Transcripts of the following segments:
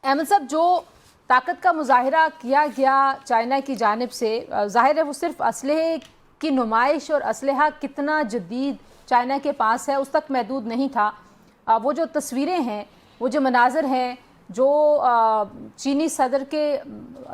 अहमद साहब, जो ताकत का मुजाहिरा किया गया चाइना की जानिब से, जाहिर है वो सिर्फ असलहे की नुमाइश और असलहा कितना जदीद चाइना के पास है उस तक महदूद नहीं था। वो जो तस्वीरें हैं, वो जो मनाजर हैं, जो चीनी सदर के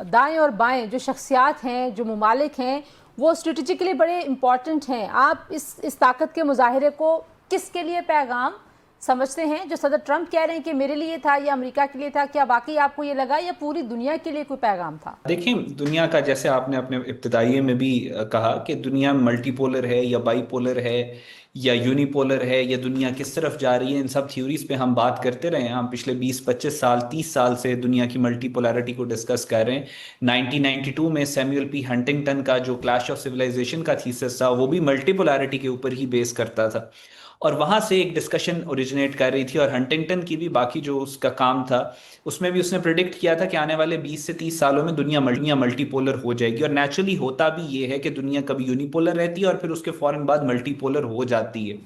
दाएं और बाएं जो शख्सियात हैं, जो ममालिक हैं, वो स्ट्रेटजिकली बड़े इम्पॉर्टेंट हैं। आप इस ताकत के मुजाहिरे को किसके लिए पैगाम समझते हैं? जो सदर ट्रंप कह रहे हैं कि मेरे लिए था या अमेरिका के लिए था, क्या वाकई आपको ये लगा या पूरी दुनिया के लिए कोई पैगाम था? देखिए, दुनिया का जैसे आपने अपने इब्तिदाई में भी कहा कि दुनिया मल्टीपोलर है या बाईपोलर है या यूनिपोलर है, या दुनिया किस तरफ जा रही है, इन सब थ्योरीज पे हम बात करते रहे हैं। हम पिछले 20-25 साल 30 साल से दुनिया की मल्टीपोलैरिटी को डिस्कस कर रहे हैं। 1992 में सैमुअल पी हंटिंगटन का जो क्लैश ऑफ सिविलाइजेशन का थीसिस था, वो भी मल्टीपोलैरिटी के ऊपर ही बेस करता था, और वहां से एक डिस्कशन ओरिजिनेट कर रही थी। और हंटिंगटन की भी बाकी जो उसका काम था, उसमें भी उसने प्रिडिक्ट किया था कि आने वाले 20 से 30 सालों में दुनिया मल्टीपोलर हो जाएगी। और नेचुरली होता भी ये है कि दुनिया कभी यूनिपोलर रहती है और फिर उसके फौरन बाद मल्टीपोलर हो जाती है।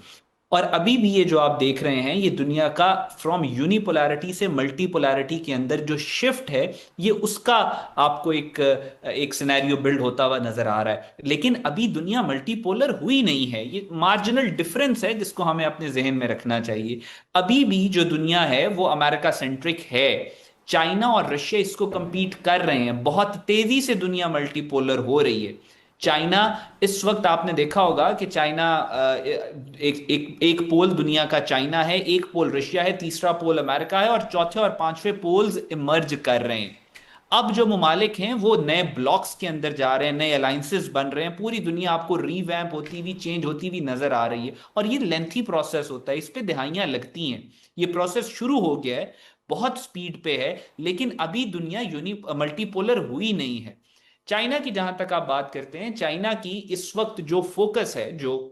और अभी भी ये जो आप देख रहे हैं, ये दुनिया का फ्रॉम यूनिपोलैरिटी से मल्टीपोलैरिटी के अंदर जो शिफ्ट है, ये उसका आपको एक एक सिनेरियो बिल्ड होता हुआ नजर आ रहा है। लेकिन अभी दुनिया मल्टीपोलर हुई नहीं है, ये मार्जिनल डिफरेंस है जिसको हमें अपने जहन में रखना चाहिए। अभी भी जो दुनिया है वो अमेरिका सेंट्रिक है। चाइना और रशिया इसको compete कर रहे हैं, बहुत तेजी से दुनिया मल्टीपोलर हो रही है। चाइना, इस वक्त आपने देखा होगा कि चाइना एक एक एक पोल दुनिया का चाइना है, एक पोल रशिया है, तीसरा पोल अमेरिका है, और चौथे और पांचवें पोल्स इमर्ज कर रहे हैं। अब जो ममालिक हैं वो नए ब्लॉक्स के अंदर जा रहे हैं, नए अलाइंसेस बन रहे हैं, पूरी दुनिया आपको रीवैम्प होती हुई, चेंज होती हुई नजर आ रही है। और ये लेंथी प्रोसेस होता है, इस पे दहाइयां लगती हैं। ये प्रोसेस शुरू हो गया है, बहुत स्पीड पे है, लेकिन अभी दुनिया मल्टीपोलर हुई नहीं है। चाइना की जहां तक आप बात करते हैं, चाइना की इस वक्त जो फोकस है, जो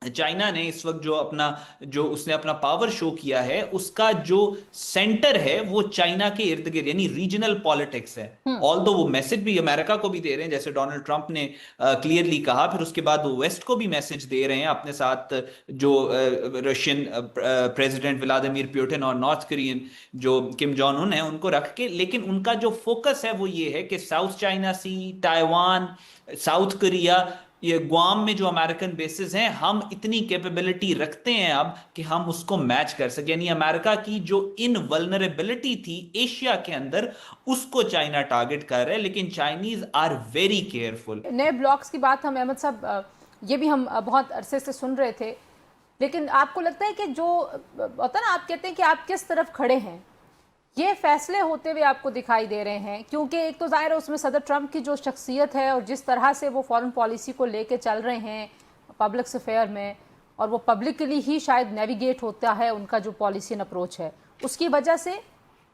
चाइना ने इस वक्त जो अपना, जो उसने अपना पावर शो किया है, उसका जो सेंटर है वो चाइना के इर्द गिर्द, यानी रीजनल पॉलिटिक्स है। हम्म। ऑल दो वो मैसेज भी अमेरिका को भी दे रहे हैं, जैसे डोनाल्ड ट्रंप ने क्लियरली कहा, फिर उसके बाद वो वेस्ट को भी मैसेज दे रहे हैं अपने साथ, जो रशियन प्रेसिडेंट व्लादिमीर पुतिन और नॉर्थ कोरियन जो किम जोंग उन है, उनको रख के। लेकिन उनका जो फोकस है वो ये है कि साउथ चाइना सी, ताइवान, साउथ कोरिया, ये गुआम में जो अमेरिकन बेसिस हैं, हम इतनी कैपेबिलिटी रखते हैं अब कि हम उसको मैच कर सके। यानी अमेरिका की जो इनवल्नरेबिलिटी थी एशिया के अंदर, उसको चाइना टारगेट कर रहा है। लेकिन चाइनीज आर वेरी केयरफुल। नए ब्लॉक्स की बात हम अहमद साहब, ये भी हम बहुत अरसे से सुन रहे थे। लेकिन आपको लगता है कि जो होता है ना, आप कहते हैं कि आप किस तरफ खड़े हैं, ये फैसले होते हुए आपको दिखाई दे रहे हैं? क्योंकि एक तो जाहिर है उसमें सदर ट्रंप की जो शख्सियत है और जिस तरह से वो फॉरेन पॉलिसी को लेके चल रहे हैं पब्लिक अफेयर में, और वो पब्लिकली ही शायद नेविगेट होता है उनका जो पॉलिसी एंड अप्रोच है, उसकी वजह से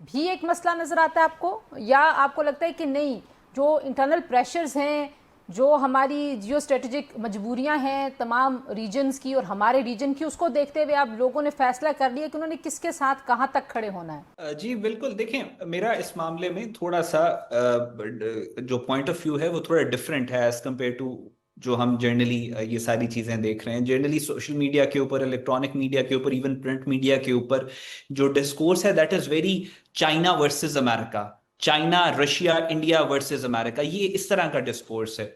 भी एक मसला नज़र आता है आपको? या आपको लगता है कि नहीं, जो इंटरनल प्रेशर्स हैं, जो हमारी जियो स्ट्रेटेजिक मजबूरियां हैं तमाम रीजन्स की और हमारे रीजन की, उसको देखते हुए आप लोगों ने फैसला कर लिया कि उन्होंने किसके साथ कहाँ तक खड़े होना है? जी बिल्कुल। देखें, मेरा इस मामले में थोड़ा सा जो पॉइंट ऑफ व्यू है वो थोड़ा डिफरेंट है एज कम्पेयर टू जो हम जनरली ये सारी चीजें देख रहे हैं। जनरली सोशल मीडिया के ऊपर, इलेक्ट्रॉनिक मीडिया के ऊपर, इवन प्रिंट मीडिया के ऊपर जो डिस्कोर्स है, that is very China versus America, China Russia India versus America, ये इस तरह का डिस्कोर्स है।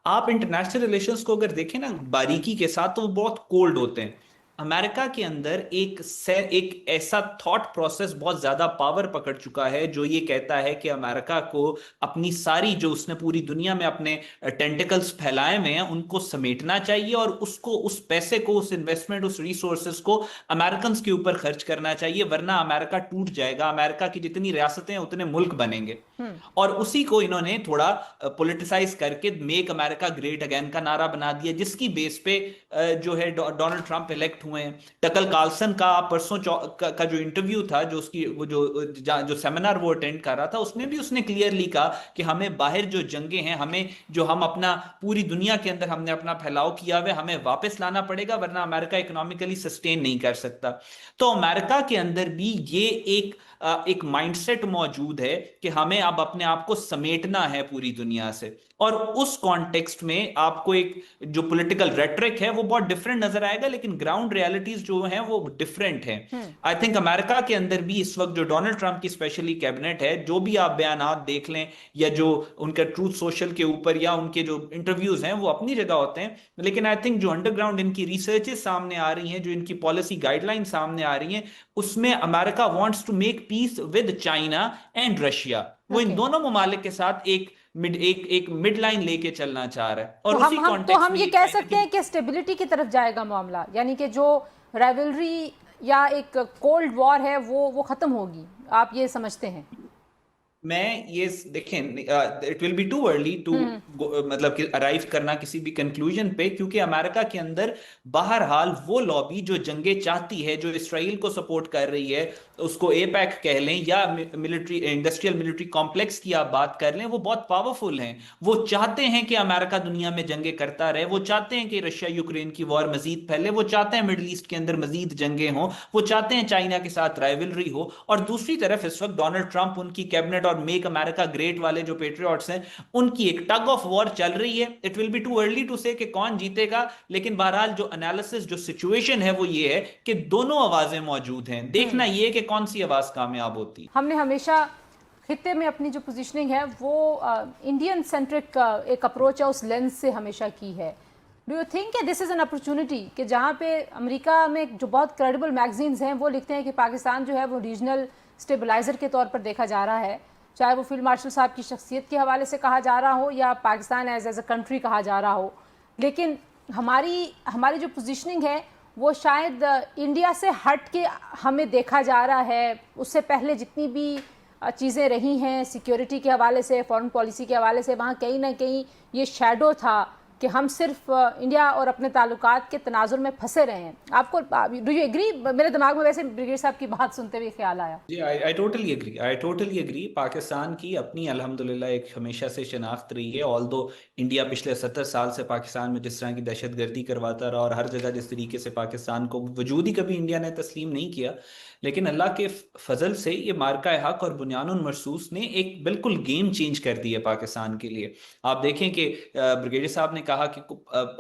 आप इंटरनेशनल रिलेशंस को अगर देखें ना बारीकी के साथ, तो वो बहुत कोल्ड होते हैं। अमेरिका के अंदर एक ऐसा थॉट प्रोसेस बहुत ज्यादा पावर पकड़ चुका है, जो ये कहता है कि अमेरिका को अपनी सारी, जो उसने पूरी दुनिया में अपने टेंटिकल्स फैलाए हुए हैं, उनको समेटना चाहिए, और उसको, उस पैसे को, उस इन्वेस्टमेंट, उस रिसोर्सेज को अमेरिकन के ऊपर खर्च करना चाहिए, वरना अमेरिका टूट जाएगा। अमेरिका की जितनी रियासतें हैं उतने मुल्क बनेंगे। हम्म। और उसी को इन्होंने थोड़ा पॉलिटिसाइज करके मेक अमेरिका ग्रेट अगेन का नारा बना दिया, जिसकी बेस पे जो है डोनाल्ड ट्रंप इलेक्ट हुए हैं। टकल कार्लसन का परसों का जो इंटरव्यू था, जो उसकी वो जो सेमिनार वो अटेंड कर रहा था, उसमें भी उसने क्लियरली कहा कि हमें बाहर जो जंगें हैं, हमें जो हम अपना पूरी दुनिया के अंदर हमने अपना फैलाव किया हुआ है, हमें वापस लाना पड़ेगा, वरना अमेरिका इकोनॉमिकली सस्टेन नहीं कर सकता। तो अमेरिका के अंदर भी ये एक एक माइंडसेट मौजूद है कि हमें अब अपने आप को समेटना है पूरी दुनिया से, और उस कॉन्टेक्स्ट में आपको एक जो पॉलिटिकल रेटरिक है वो बहुत डिफरेंट नजर आएगा, लेकिन ग्राउंड रियलिटीज जो हैं वो डिफरेंट हैं। आई थिंक अमेरिका के अंदर भी इस वक्त जो डोनाल्ड ट्रंप की स्पेशली कैबिनेट है, जो भी आप बयानात देख लें या जो उनका ट्रूथ सोशल के ऊपर या उनके जो इंटरव्यूज हैं वो अपनी जगह होते हैं, लेकिन आई थिंक जो अंडरग्राउंड इनकी रिसर्चेस सामने आ रही हैं, जो इनकी पॉलिसी गाइडलाइन सामने आ रही हैं, उसमें America wants to make peace with China and Russia. वो इन ओके। दोनों ममालिक के साथ एक मिड लाइन लेके चलना चाह रहा है, और तो उसी हम कॉन्टेक्स्ट में ये ये कह चाइना सकते की हैं कि स्टेबिलिटी की तरफ जाएगा मामला, यानी कि जो राइवलरी या एक कोल्ड वॉर है वो खत्म होगी, आप ये समझते हैं? मैं ये देखें, it will be too early to मतलब कि अराइव करना किसी भी कंक्लूजन पे, क्योंकि अमेरिका के अंदर बहरहाल वो लॉबी जो जंगे चाहती है, जो इसराइल को सपोर्ट कर रही है, उसको एपैक कह लें या मिलिट्री इंडस्ट्रियल मिलिट्री कॉम्प्लेक्स की आप बात कर लें, वो बहुत पावरफुल हैं। वो चाहते हैं कि अमेरिका दुनिया में जंगे करता रहे, वो चाहते हैं कि रशिया यूक्रेन की वॉर मजीद फैले, वो चाहते हैं मिडल ईस्ट के अंदर मजीद जंगे हों, वो चाहते हैं चाइना के साथ राइवलरी हो। और दूसरी तरफ इस वक्त डोनाल्ड ट्रंप, उनकी कैबिनेट और मेक अमेरिका ग्रेट वाले जो पेट्रियट्स हैं, उनकी एक टग ऑफ वॉर चल रही है। It will be too early to say कि कौन जीतेगा, लेकिन बहरहाल जो एनालिसिस, जो सिचुएशन है वो ये है कि दोनों आवाजें मौजूद हैं। देखना ये कि कौन सी आवाज कामयाब होती है। हमने हमेशा खित्ते में अपनी जो पोजीशनिंग है वो इंडियन सेंट्रिक एक अप्रोच है, उस लेंस से हमेशा की है। Do you think this is an opportunity कि जहाँ पे अमेरिका में जो बहुत क्रेडिबल मैगजीन्स हैं वो लिखते हैं कि पाकिस्तान जो है वो रीजनल स्टेबलाइजर के तौर पर देखा जा रहा है, चाहे वो फील्ड मार्शल साहब की शख्सियत के हवाले से कहा जा रहा हो या पाकिस्तान एज अ कंट्री कहा जा रहा हो, लेकिन हमारी जो पोजीशनिंग है वो शायद इंडिया से हट के हमें देखा जा रहा है। उससे पहले जितनी भी चीज़ें रही हैं सिक्योरिटी के हवाले से, फॉरेन पॉलिसी के हवाले से, वहाँ कहीं ना कहीं ये शैडो था कि हम सिर्फ इंडिया और अपने ताल्लुकात के तनाजुर में फंसे रहे हैं। आपको डू यू एग्री? मेरे दिमाग में वैसे ब्रिगेड साहब की बात सुनते हुए ख्याल आया। जी, आई टोटली एग्री। पाकिस्तान की अपनी अल्हम्दुलिल्लाह एक हमेशा से शनाख्त रही है, ऑल दो इंडिया पिछले 70 साल से पाकिस्तान में जिस तरह की दहशतगर्दी करवाता रहा और हर जगह जिस तरीके से पाकिस्तान को वजूद ही कभी इंडिया ने तस्लीम नहीं किया, लेकिन अल्लाह के फजल से ये मार्का हक और बुनियानुल मरसूस ने एक बिल्कुल गेम चेंज कर दी है पाकिस्तान के लिए। आप देखें कि ब्रिगेडियर साहब ने कहा कि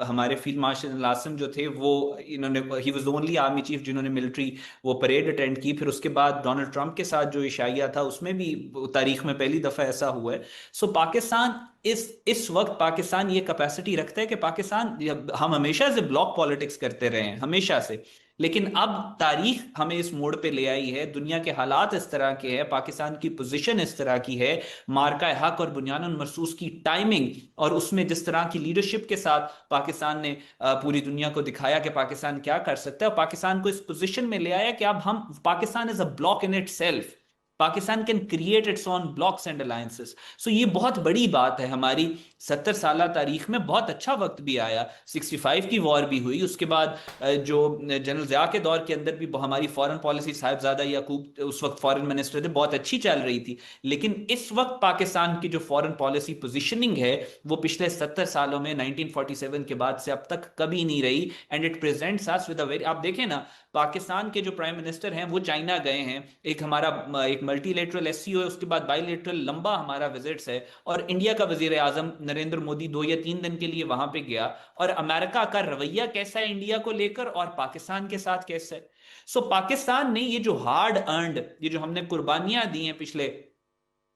हमारे फील्ड मार्शल आसिम जो थे वो इन्होंने he was the only army chief जिन्होंने मिलिट्री वो परेड अटेंड की। फिर उसके बाद डोनाल्ड ट्रंप के साथ जो इशाइया था उसमें भी तारीख में पहली दफा ऐसा हुआ है। सो पाकिस्तान इस वक्त पाकिस्तान ये कैपेसिटी रखता है कि पाकिस्तान, हम हमेशा से ब्लॉक पॉलिटिक्स करते रहे हैं हमेशा से, लेकिन अब तारीख हमें इस मोड़ पे ले आई है, दुनिया के हालात इस तरह के हैं, पाकिस्तान की पोजीशन इस तरह की है, मार्का हक और बुनियानुल मरसूस की टाइमिंग और उसमें जिस तरह की लीडरशिप के साथ पाकिस्तान ने पूरी दुनिया को दिखाया कि पाकिस्तान क्या कर सकता है, और पाकिस्तान को इस पोजीशन में ले आया कि अब हम, Pakistan is a block in itself, Pakistan can create its own blocks and alliances. So ये बहुत बड़ी बात है। हमारी 70 साल तारीख में बहुत अच्छा वक्त भी आया, 65 की वॉर भी हुई, उसके बाद जो जनरल ज़िया के दौर के अंदर भी हमारी फॉरेन पॉलिसी, साहिबजादा याकूब उस वक्त फॉरेन मिनिस्टर थे, बहुत अच्छी चल रही थी। लेकिन इस वक्त पाकिस्तान की जो फॉरेन पॉलिसी पोजिशनिंग है वो पिछले 70 सालों में 1947 के बाद से अब तक कभी नहीं रही, and it presents us with a very, आप देखें ना, पाकिस्तान के जो प्राइम मिनिस्टर हैं वो चाइना गए हैं, एक हमारा एक मल्टीलेटरल एससीओ है, उसके बाद बाईलेटरल लंबा हमारा विजिट्स है, और इंडिया का वजीर आजम नरेंद्र मोदी 2 या 3 दिन के लिए वहां पे गया। और अमेरिका का रवैया कैसा है इंडिया को लेकर और पाकिस्तान के साथ कैसा है? सो पाकिस्तान ने ये जो हार्ड अर्नड, ये जो हमने कुर्बानियां दी हैं पिछले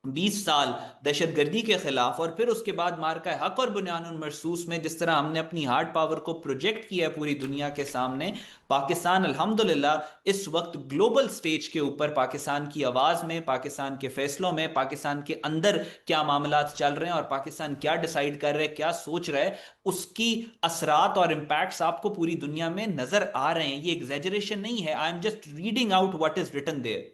20 साल दहशतगर्दी के खिलाफ, और फिर उसके बाद मार्का हक और बुनियानुल मरसूस में जिस तरह हमने अपनी हार्ड पावर को प्रोजेक्ट किया है पूरी दुनिया के सामने, पाकिस्तान अल्हम्दुलिल्लाह इस वक्त ग्लोबल स्टेज के ऊपर पाकिस्तान की आवाज में, पाकिस्तान के फैसलों में, पाकिस्तान के अंदर क्या मामलात चल रहे हैं और पाकिस्तान क्या डिसाइड कर रहे हैं, क्या सोच रहा है, उसकी असरात और इंपैक्ट्स आपको पूरी दुनिया में नजर आ रहे हैं। ये एग्जैजरेशन नहीं है, I am just reading out what is written there.